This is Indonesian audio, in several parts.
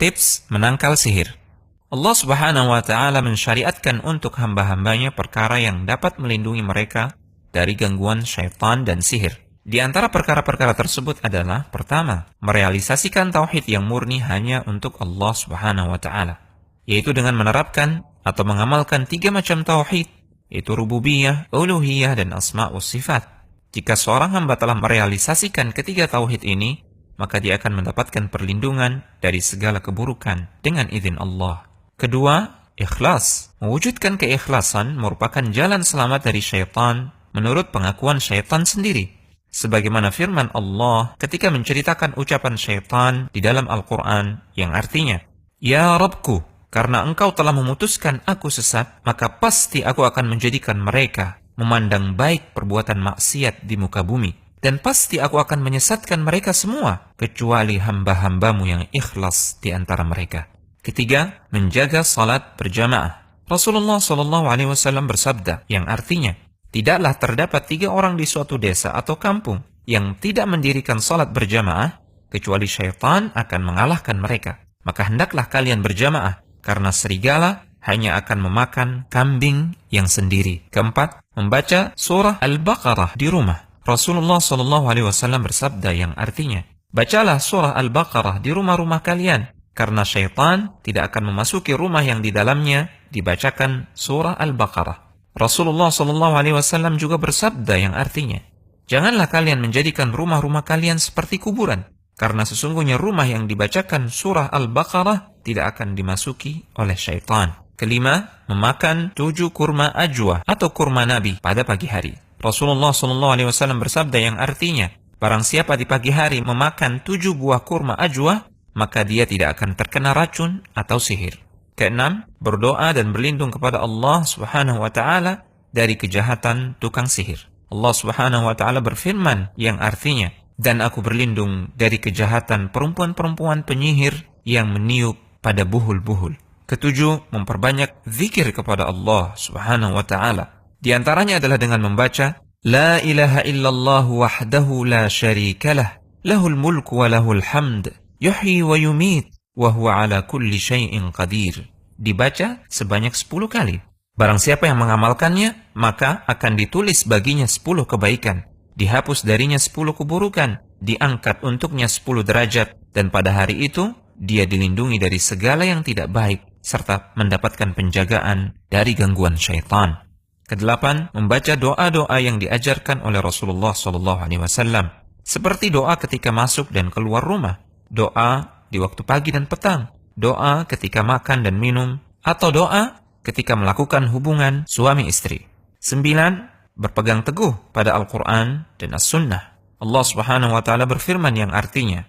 Tips menangkal sihir. Allah Subhanahu wa Ta'ala mensyariatkan untuk hamba-hambanya perkara yang dapat melindungi mereka dari gangguan syaitan dan sihir. Di antara perkara-perkara tersebut adalah, pertama, merealisasikan tauhid yang murni hanya untuk Allah Subhanahu wa Ta'ala, yaitu dengan menerapkan atau mengamalkan 3 macam tauhid, yaitu rububiyah, uluhiyah, dan asma' wa sifat. Jika seorang hamba telah merealisasikan ketiga tauhid ini, maka dia akan mendapatkan perlindungan dari segala keburukan dengan izin Allah. Kedua, ikhlas. Mewujudkan keikhlasan merupakan jalan selamat dari syaitan menurut pengakuan syaitan sendiri. Sebagaimana firman Allah ketika menceritakan ucapan syaitan di dalam Al-Quran yang artinya, Ya Rabbku, karena engkau telah memutuskan aku sesat, maka pasti aku akan menjadikan mereka memandang baik perbuatan maksiat di muka bumi. Dan pasti aku akan menyesatkan mereka semua, kecuali hamba-hambamu yang ikhlas di antara mereka. Ketiga, menjaga salat berjamaah. Rasulullah SAW bersabda, yang artinya, tidaklah terdapat 3 orang di suatu desa atau kampung yang tidak mendirikan salat berjamaah, kecuali syaitan akan mengalahkan mereka. Maka hendaklah kalian berjamaah, karena serigala hanya akan memakan kambing yang sendiri. Keempat, membaca surah Al-Baqarah di rumah. Rasulullah SAW bersabda yang artinya, bacalah surah Al-Baqarah di rumah-rumah kalian, karena syaitan tidak akan memasuki rumah yang di dalamnya dibacakan surah Al-Baqarah. Rasulullah SAW juga bersabda yang artinya, janganlah kalian menjadikan rumah-rumah kalian seperti kuburan, karena sesungguhnya rumah yang dibacakan surah Al-Baqarah tidak akan dimasuki oleh syaitan. Kelima, memakan 7 kurma ajwa atau kurma nabi pada pagi hari. Rasulullah SAW bersabda yang artinya, barang siapa di pagi hari memakan 7 buah kurma ajwa, maka dia tidak akan terkena racun atau sihir. Keenam, berdoa dan berlindung kepada Allah Subhanahu wa Ta'ala dari kejahatan tukang sihir. Allah Subhanahu wa Ta'ala berfirman yang artinya, dan aku berlindung dari kejahatan perempuan-perempuan penyihir yang meniup pada buhul-buhul. Ketujuh, memperbanyak zikir kepada Allah Subhanahu wa Ta'ala. Di antaranya adalah dengan membaca La ilaha illallah wahdahu la syarikalah, lahul mulku wa lahul hamd, yuhyi wa yumit, wa huwa ala kulli syai'in qadir. Dibaca sebanyak 10 kali. Barang siapa yang mengamalkannya, maka akan ditulis baginya 10 kebaikan, dihapus darinya 10 keburukan, diangkat untuknya 10 derajat, dan pada hari itu, dia dilindungi dari segala yang tidak baik, serta mendapatkan penjagaan dari gangguan syaitan. Kedelapan, membaca doa-doa yang diajarkan oleh Rasulullah SAW. Seperti doa ketika masuk dan keluar rumah, doa di waktu pagi dan petang, doa ketika makan dan minum, atau doa ketika melakukan hubungan suami istri. 9. Berpegang teguh pada Al-Quran dan As-Sunnah. Allah Subhanahu wa Ta'ala berfirman yang artinya,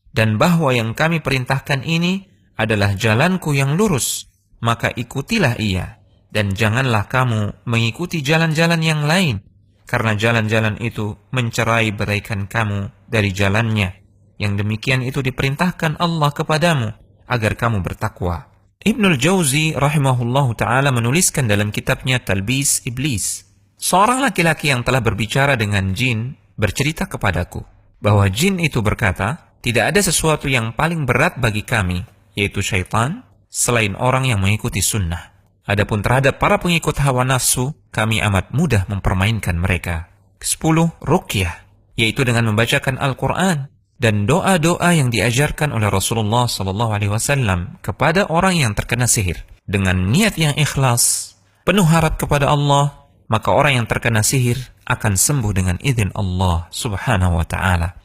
dan bahwa yang kami perintahkan ini adalah jalanku yang lurus, maka ikutilah ia, dan janganlah kamu mengikuti jalan-jalan yang lain, karena jalan-jalan itu mencerai beraikan kamu dari jalannya. Yang demikian itu diperintahkan Allah kepadamu, agar kamu bertakwa. Ibnul Jauzi rahimahullahu ta'ala menuliskan dalam kitabnya Talbis Iblis, seorang laki-laki yang telah berbicara dengan jin bercerita kepadaku, bahwa jin itu berkata, tidak ada sesuatu yang paling berat bagi kami, yaitu syaitan, selain orang yang mengikuti sunnah. Adapun terhadap para pengikut hawa nafsu, kami amat mudah mempermainkan mereka. 10. Ruqyah, yaitu dengan membacakan Al-Quran dan doa-doa yang diajarkan oleh Rasulullah SAW kepada orang yang terkena sihir. Dengan niat yang ikhlas, penuh harap kepada Allah, maka orang yang terkena sihir akan sembuh dengan izin Allah Subhanahu wa Ta'ala.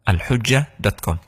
Al-Hujjah.com